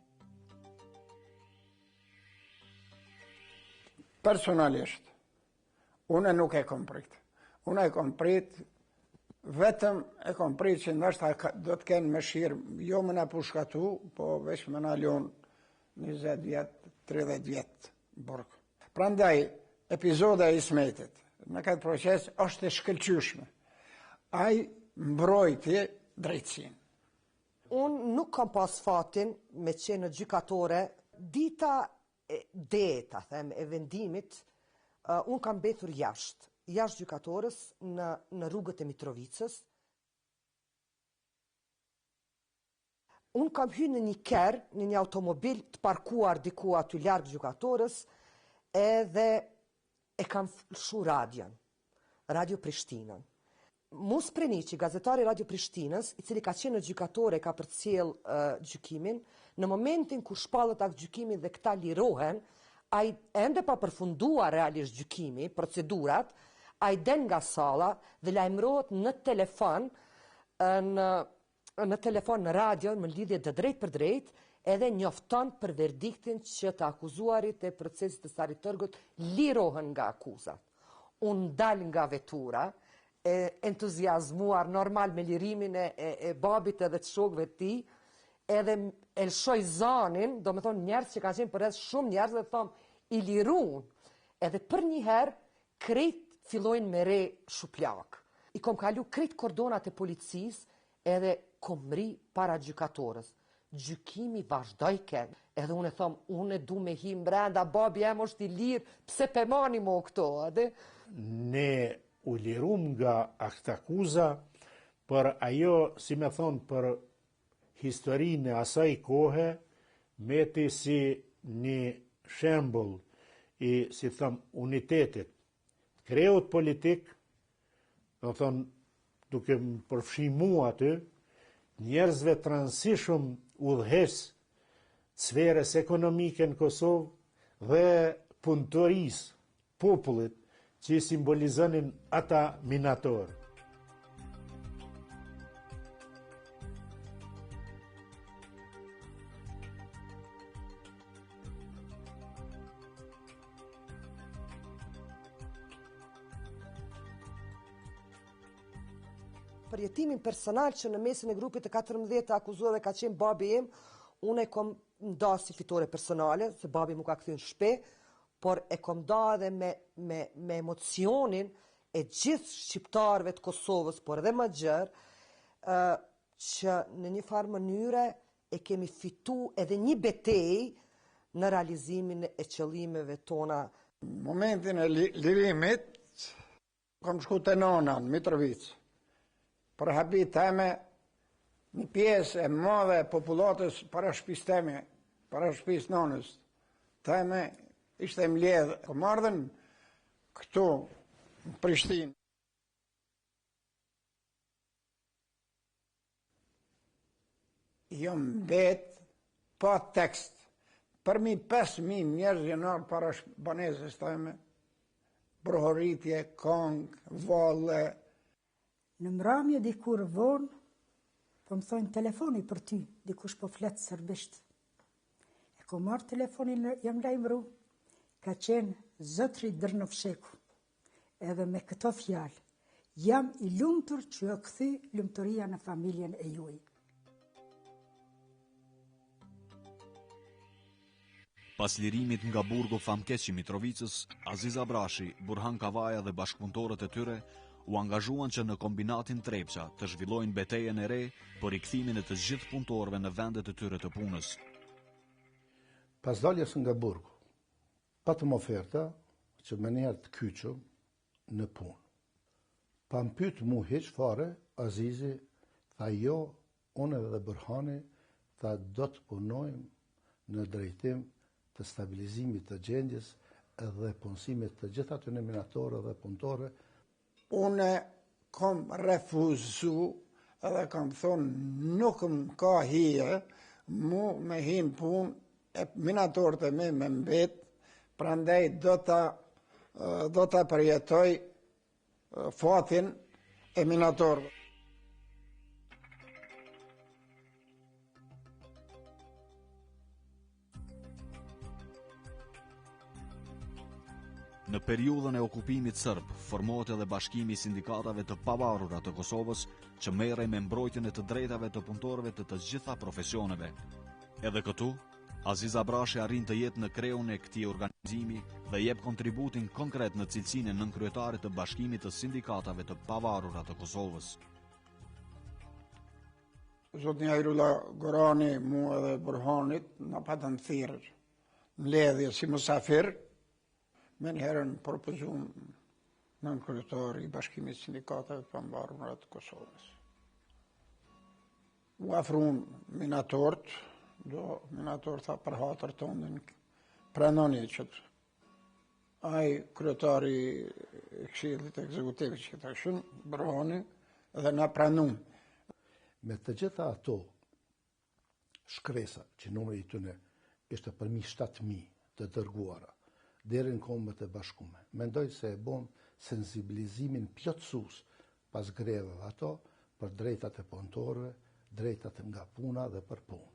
Personalisht, unë nuk e kom prit. Unë e kom prit, vetëm e kom prit që ndoshta do të kenë mëshirë, jo më na pushkatu, po veç më na lon 20 vjet, 30 vjet burg. Prandaj, epizoda e Ismetit në këtë proces është e shkëlqyeshme. Ai mbrojti drejtësinë. Unë nuk kam pas fatin me qenë gjykatore, dita e vendimit, unë kam betur jashtë gjykatores në rrugët e Mitrovicës. Unë kam hyrë në një kerr, në një automobil të parkuar diku aty larg gjykatores, edhe e kam fshu Radio Prishtinën. Mus Prenici, gazetari Radio Prishtinës, i cili ka qenë gjykatore, ka përcjell gjykimin, në momentin kur shpallet atë gjykimi dhe këta lirohen, ai ende pa përfunduar realisht gjykimi, procedurat, ai del nga salla dhe lajmërohet në telefon, në radio, në lidhje të drejtë për drejtë, edhe njofton për verdiktin që të akuzuarit e procesit të Sari Tërgut lirohen nga akuzat. Unë dal nga vetura, entuziazmuar normal me lirimin e babit edhe të shokëve të tij, edhe e lëshoj zanin, do me thonë njerëz që kanë qenë përreth shumë njerëz dhe thonë i lirun, edhe për një herë krejt fillojnë me re shuplak. I kom kalu krejt kordonat e policisë edhe kom mri para gjykatorës. Gjykimi vazhdoj kenë, edhe unë e thomë, unë e du me hi mbrenda, babi em është i lirë, pse pemani mo këto, edhe? Ne u lirum nga aktakuza për ajo, si me thonë, për historinë e asaj kohe, meti si një shembull i, si thëm, unitetit. Kreut politik, do thonë, duke më përfshi mua aty, njerëzve transishëm udhëhes sferës ekonomike në Kosovë dhe punëtorisë popullit që i simbolizonin ata minatorë. Përjetimin personal që në mesin e grupit të 14 akuzuarve ka qenë babi im, unë e kom nda si fitore personale, se babi mu ka këthy në shpe, por e kom nda edhe me emocionin e gjithë shqiptarëve të Kosovës, por edhe më gjërë, që në një farë mënyre e kemi fitu edhe një betej në realizimin e qëllimeve tona. Momentin e lirimit, kom shku të nona në Mitrovic. Për habit teme, një pjesë e madhe e populatës para shtëpis teme, para shtëpis nonës, teme ishte mbledhë. Kom ardhen këtu në Prishtinë. Jo mbet pa tekst. Përmi 5.000 njerëz janë para banezës teme, brohoritje, kong, valle. Në mramje dikur vonë, po më thojnë telefoni për ty, dikush po fletë serbisht. E ko marrë telefonin, jam lajmëru, ka qenë zotri Dërnovsheku. Edhe me këto fjalë, jam i lumtur që e këthy lumëturia në familjen e juaj. Pas lirimit nga burgu famkeq i Mitrovicës, Aziz Abrashi, Burhan Kavaja dhe bashkëpunëtorët e tyre u angazhuan që në kombinatin Trepça të zhvillojnë betejën e re për rikthimin e të gjithë punëtorëve në vendet e tyre të punës. Pas daljes nga burgu, patëm oferta që më njerë të kyqëm në punë. Pa më pytë mu heq fare, Azizi tha jo, unë dhe Burhani, tha do të punojmë në drejtim të stabilizimit të gjendjes dhe punësimit të gjitha të nominatorë dhe punëtore. Une kom refuzu edhe kam thonë nuk më ka hije mu me hin pun e minatorët e me mbet, prandaj do ta përjetoj fatin e minatorëve. Në periudhën e okupimit sërb, formohet edhe bashkimi i sindikatave të pavarura të Kosovës që merrej me mbrojtjen e të drejtave të punëtorëve të gjitha profesioneve. Edhe këtu, Aziz Abrashi arrin të jetë në kreun e këtij organizimi dhe jep kontributin konkret në cilësinë e nënkryetarit të bashkimit të sindikatave të pavarura të Kosovës. Zotni Hajrullah Gorani, mu edhe Burhanit, na patën thirrë në ledhje si musafir. Me njëherën propozum nënkryetari i bashkimit sindikatave pavarura të Kosovës. U afruan minatorët, minatorë tha për hatër tonë pranoni qëtë. Ai kryetari i Këshillit Ekzekutiv që të këshën, Burhani, dhe na pranun. Me të gjitha ato shkresa që numri i tyre ishte përmi 7.000 të dërguara, deri në Kombët e Bashkuara. Mendoj se e bon sensibilizimin plotësues pas grevave ato për drejtat e punëtorëve, drejtat nga puna dhe për punë.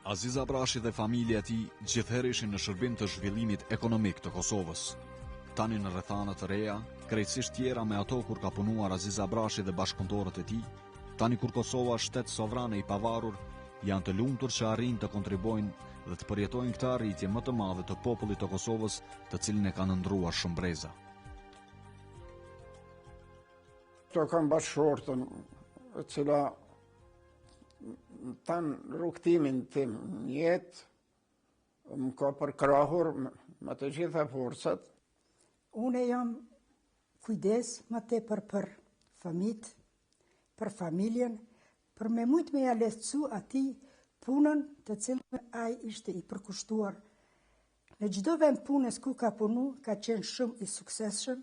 Aziz Abrashi dhe familja e tij gjithherë ishin në shërbim të zhvillimit ekonomik të Kosovës. Tani në rrethana të reja, krejtësisht tjera me ato kur ka punuar Aziz Abrashi dhe bashkëpunëtorët e tij, tani kur Kosova është shtet sovrane i pavarur, janë të lumtur që arrin të kontribuojnë dhe të përjetojnë këtë arritje më të madhe të popullit të Kosovës, të cilin e kanë ndruar shumë breza. Këto kam bashkëshortën, e cila tanë rrugtimin tim në jetë, më ka përkrahur me të gjitha forcat. Une jam kujdes më tepër për familjen, për me mujtë me ja lehtësu ati punën të cilën ai ishte i përkushtuar. Në çdo vend punës ku ka punu, ka qenë shumë i suksesshëm,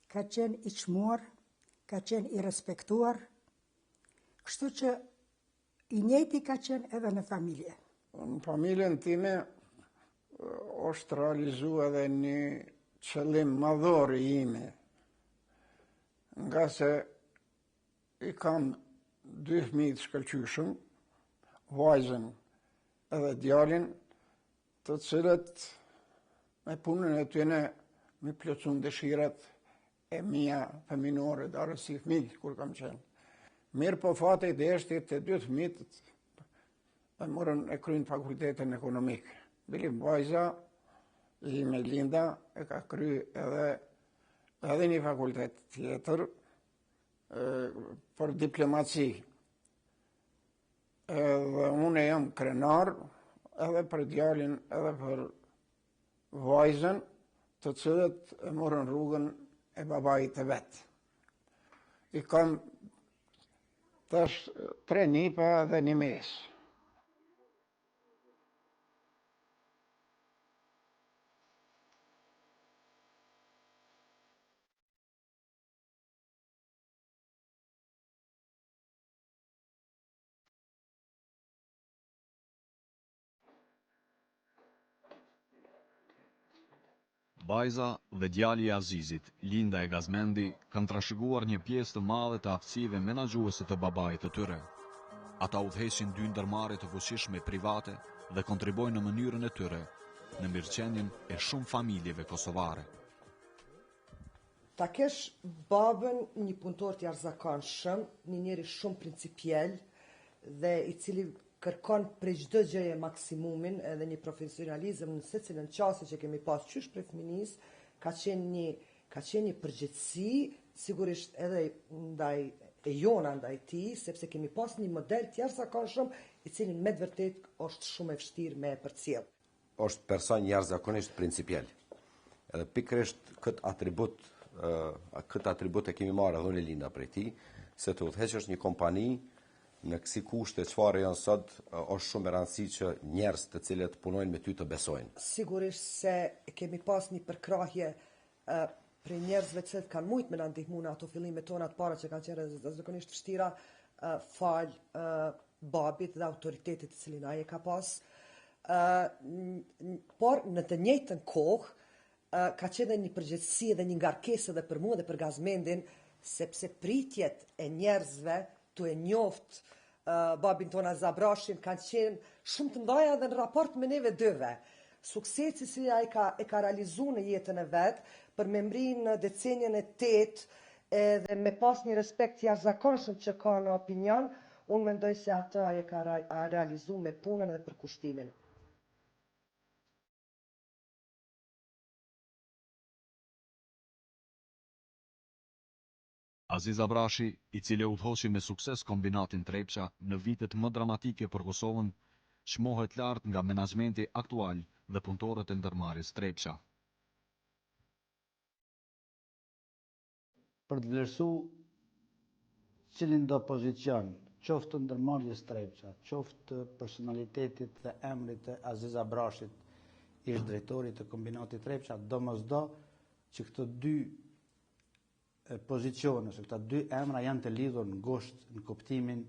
ka qenë i çmuar, ka qenë i respektuar, kështu që i njëjti ka qenë edhe në familje. Në familjen time është realizuar edhe një qëllim madhor i ime, nga se i kam 2 fëmijë të shkëlqyshëm, vajzën edhe djalin, të cilët me punën e tyre me plotësuan dëshirat e mia fëminore, darë si fëmijë kur kam qenë. Mirë po fati deshti të 2 fëmijët e morën e kryen fakultetin ekonomik. Bili vajza i me Linda e ka kry edhe një fakultet tjetër për diplomaci. Edhe unë jam krenar edhe për djalin edhe për vajzën, të cilët e morën rrugën e babait të vet. I kam tash 3 nipa dhe 1 mes. Bajza dhe djali i Azizit, Linda e Gazmendi, kanë trashëguar një pjesë të madhe të aftësive menaxhuese të babait të tyre. Ata udhëhesin 2 ndërmarrje të fuqishme private dhe kontribojnë në mënyrën e tyre në mirëqenien e shumë familjeve kosovare. Ta kesh babën një punëtor të jashtëzakonshëm, një njeri shumë principiell dhe i cili kërkon për çdo gjëje maksimumin, edhe një profesionalizëm në secilën çasti që kemi pas qysh për fëminis, ka qenë një përgjegjësi, sigurisht edhe ndaj e jona ndaj tij, sepse kemi pas një model të jashtëzakonshëm i cilin me të vërtet është shumë e vështirë me përcjell. Është person jashtëzakonisht principiell. Edhe pikërisht këtë atribut e kemi marrë edhe unë Linda prej tij, se të udhëheqësh një kompani në kësi kushte çfarë janë sot, është shumë e rëndësishme që njerëz të cilët punojnë me ty të besojnë. Sigurisht se kemi pas një përkrahje për njerëzve që kanë mujt me na ndihmu në ato fillimet tona të para që kanë qenë zakonisht vështira, fal babit dhe autoritetit të cilin ai e ka pas. Por në të njëjtën kohë ka qenë një përgjegjësi dhe një ngarkesë edhe për mua dhe për Gazmendin, sepse pritjet e njerëzve tu e njoft babin tona Zabrashin kanë qenë shumë të ndaja dhe në raport me neve dëve. Suksesi si ai e ka realizu në jetën e vet, për me mri në decenjen e 8 edhe me pas një respekt jashtëzakonshëm që ka në opinion, unë mendoj se atë ai e ka realizu me punën dhe përkushtimin. Aziz Abrashi, i cili udhëhoqi me sukses kombinatin Trepça në vitet më dramatike për Kosovën, çmohet lart nga menaxhmenti aktual dhe punëtorët e ndërmarrjes Trepça. Për të vlerësu cilin do pozicion, qoftë ndërmarrjes Trepça, qoftë personalitetit dhe emrit të Aziz Abrashit, ish drejtorit të kombinatit Trepça, domosdo që këto 2 pozicione, se këta 2 emra janë të lidhur në ngusht në kuptimin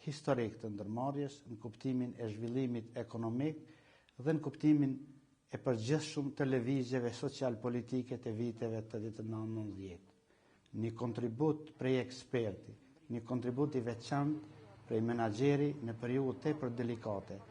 historik të ndërmarrjes, në kuptimin e zhvillimit ekonomik dhe në kuptimin e përgjithshëm të lëvizjeve social-politike të viteve të vitit 90. Një kontribut prej eksperti, një kontribut i veçantë prej menaxheri në periudhë tepër delikate.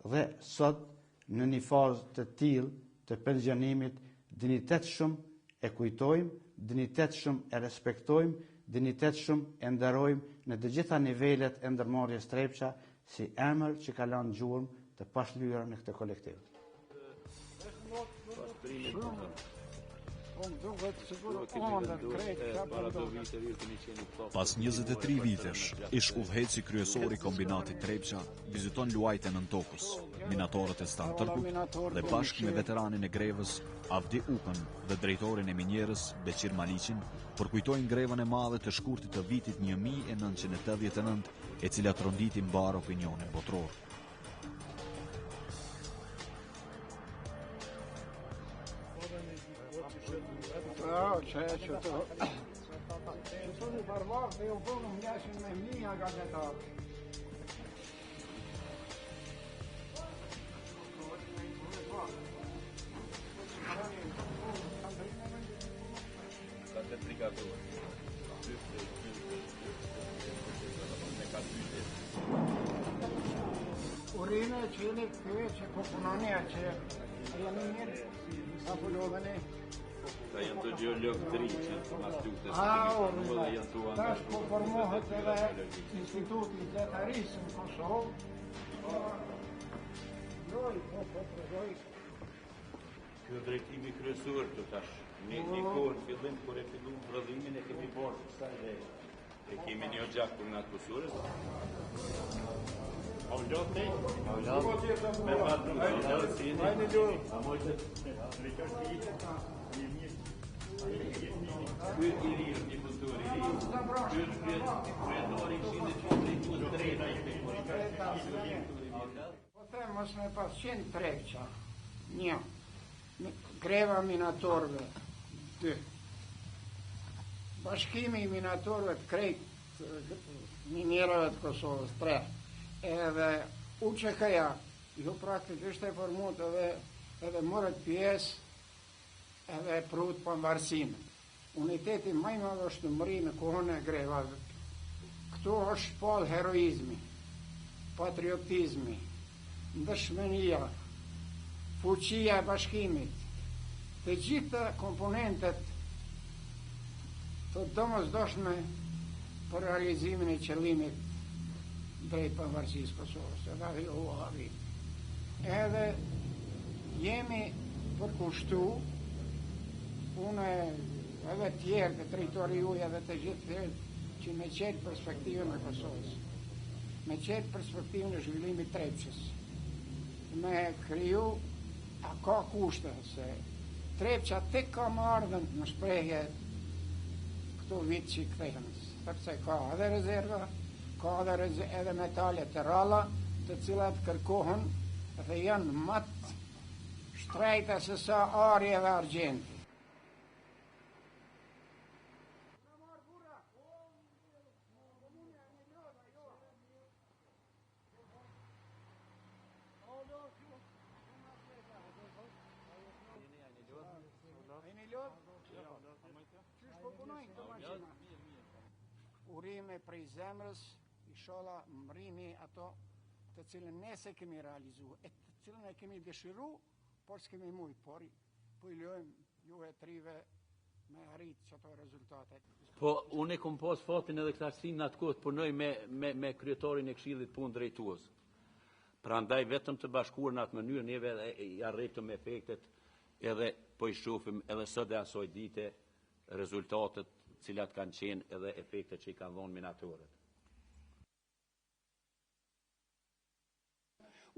Dhe sot në një fazë të tillë të pensionimit, dinjitetshëm e kujtojmë, dinjitetshëm e respektojmë, dinjitetshëm e nderojmë në të gjitha nivelet e ndërmarrjes Trepça si emër që ka lënë gjurmë të pashlyer në këtë kolektiv. Pas 23 vitesh, ish udhëheci kryesor i kombinatit Trepça viziton luajtjen nën Tokës, minatorët e Stan Tërkut dhe bashkë me veteranin e grevës Avdi Ukën dhe drejtorin e minjerës Beqir Maliqin përkujtojnë grevën e madhe të shkurtit të vitit 1989 e cila tronditi mbar opinionin botror. Që të një barbar dhe u bënë më njëshin me mija gazetarë. Urime që jeni këve që po punonja që jeni mirë, sa përloveni. Ta janë të gjeologë të ri që mas lutës të ri, tash po formohet edhe instituti letarisë në Kosovë. Loj, po përgoj. Kjo drejtimi kryesor të tash, një kohën fillim kur e fillum prodhimin e kemi bërë kësa e kemi një gjak për nga të Kosovës. Avlati, me patru, avlati, a mojtë, Ky i lirë, një kulturë i lirë, ky kreatori këshin e që drejtu të drejta i Po them, mos me pas 100 trekqa, 1, greva minatorëve, 2, bashkimi i minatorëve të krejt minierëve të Kosovës, 3, edhe UÇK-ja, ju praktikisht e formut edhe morët pjesë edhe prut për varësimin. Uniteti më i madh është mri në kohën e grevave. Këtu është shpall heroizmi, patriotizmi, ndëshmëria, fuqia e bashkimit, të gjitha komponentet të domosdoshme për realizimin e qëllimit drejt pavarësisë Kosovës. Edhe ajo u arrit. Edhe jemi përkushtu unë edhe tjerë të territori juaj edhe të gjithë tjerë që me qetë perspektivën e Kosovës, me qetë perspektivën e zhvillimit Trepçës, me kriju, a ka kushte se Trepça tek ka më ardhën në shprehje këto vit që i kthehen, sepse ka edhe rezerva, ka edhe metale të ralla, të cilat kërkohen dhe janë më të shtrejta se sa arje dhe argjenti. Urime prej zemrës, inshallah mrini ato të cilën nese kemi realizu, e të cilën e kemi dëshiru, por s'kemi mujt, por po i lojmë ju e trive me arrit çato rezultate. Po, unë e kom pas fatin edhe këtaqësinë në atë kohë të punoj me kryetorin e Këshillit Punë Drejtues. Prandaj vetëm të bashkuar në atë mënyrë neve i arritëm efektet edhe po i shohim edhe sot e asoj dite rezultatet cilat kanë qenë edhe efektet që i kanë dhonë minatorët.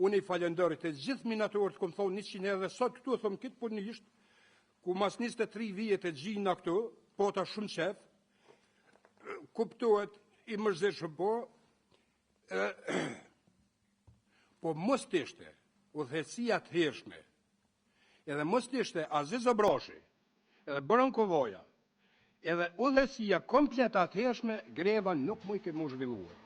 Unë i falenderit e gjithë minatorët, kom thonë 100 edhe sot këtu, thëmë këtë punisht, ku mas 23 vijet e gjinë në këtu, po ta shumë qef, kuptohet i mërzeshë po mos t'ishte udhëheqësia të hershme, edhe mos t'ishte Aziz Abrashi, edhe Branko Voja, edhe udhëheqësia komplet të hershme, greva nuk më i kemu zhvilluar.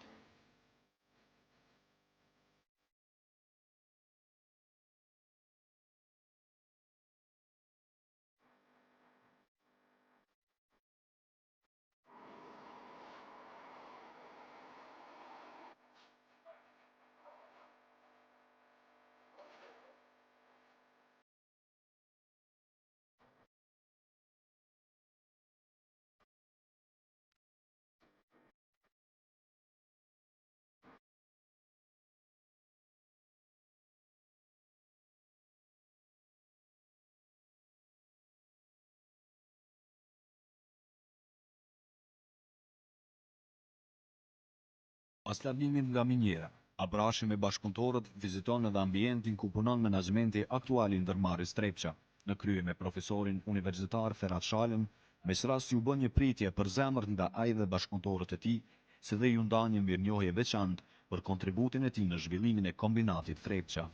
Pas largimit nga minjera, Abrashi me bashkëpunëtorët viziton edhe ambientin ku punon menaxhmenti aktual i ndërmarrjes Trepça. Në krye me profesorin universitar Ferhat Shalëm, mes rast ju bën një pritje për zemër nga ai dhe bashkëpunëtorët e tij, si dhe ju ndan një mirënjohje veçantë për kontributin e tij në zhvillimin e kombinatit Trepça.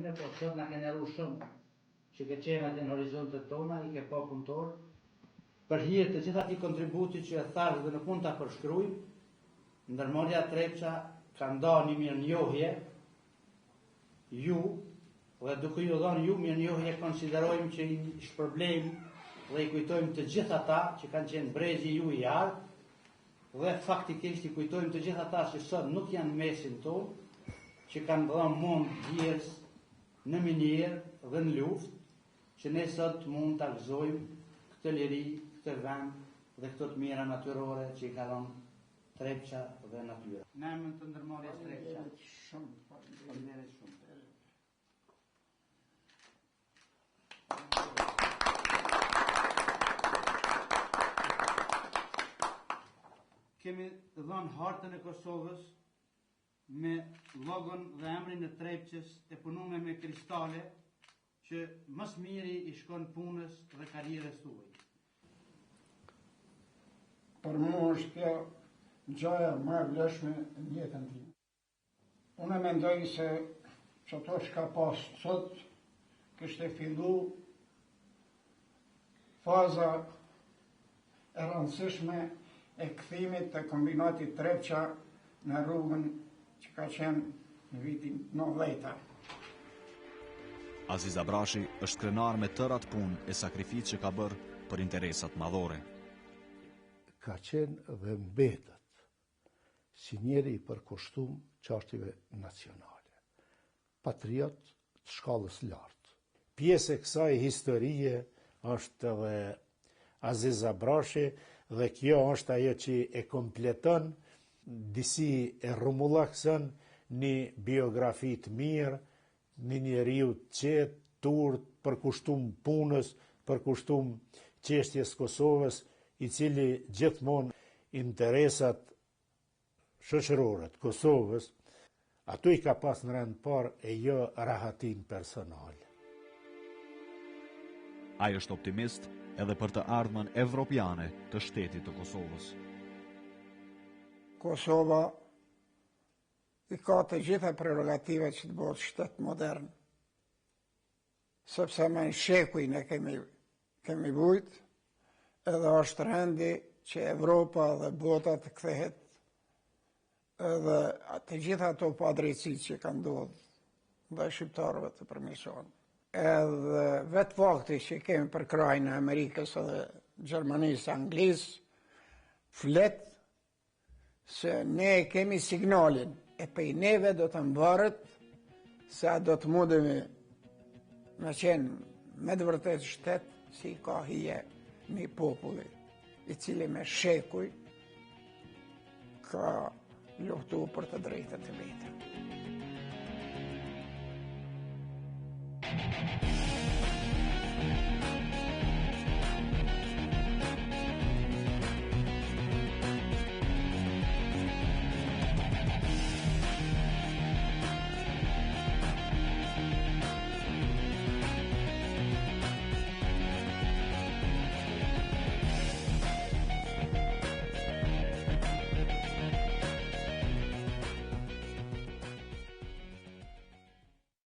Ne po sot na kanë rruar shumë. që ke qenë në horizontet tona, i ke pa punëtor, për hir të gjitha ti kontributi që e thash dhe në mund ta përshkruaj, ndërmarrja Trepça ka ndarë një mirënjohje, ju, dhe duke ju dhënë ju mirënjohje, konsiderojmë që i shpërblejmë dhe i kujtojmë të gjithë ata që kanë qenë brezi ju i ardhë, dhe faktikisht i kujtojmë të gjithë ata që sot nuk janë mesin tonë, që kanë dhënë mund djerës në minjerë dhe në luftë, që ne sot mund të gëzojmë këtë liri, këtë vend dhe këto të mira natyrore që i ka dhënë Trepça dhe natyra. Në emrin të ndërmarrjes Trepça. Faleminderit shumë. Kemi dhënë hartën e Kosovës me logon dhe emrin e Trepçës e punuar me kristale që më së miri i shkon punës dhe karrierës tuaj. Për mua është kjo gjaja më e vlefshme në jetën time. Unë mendoj se çato që ka pas sot kishte fillu faza e rëndësishme e kthimit të kombinatit Trepça në rrugën që ka qenë në vitin 90. Aziz Abrashi është krenar me tërat punë e sakrificë që ka bërë për interesat madhore. Ka qenë dhe mbetet si njeri i përkushtum çështjeve nacionale, patriot të shkallës lartë. Pjesë e kësaj historie është edhe Aziz Abrashi dhe kjo është ajo që e kompleton disi e rrumullakson një biografi të mirë, një njeriu të qetë, turp, përkushtum punës, përkushtum çështjes Kosovës, i cili gjithmonë interesat shoqërore të Kosovës, ato i ka pas në rend parë e jo rahatin personal. Ai është optimist edhe për të ardhmen evropiane të shtetit të Kosovës. Kosova i ka të gjitha prerogativat që të bëhet shtet modern. Sepse me në shekuj ne kemi vujt, edhe është rendi që Evropa dhe bota të kthehet edhe të gjitha ato padrejtësit që kanë ndodhur dhe shqiptarëve të përmirësohen. Edhe vetë fakti që kemi për krajnë e Amerikës edhe Gjermanisë, Anglisë, flet se ne kemi signalin e pej neve do të mbarët se a do të mundemi me qenë me të vërtet shtet si ka hije një populli i cili me shekuj ka luftu për të drejtën e vetë.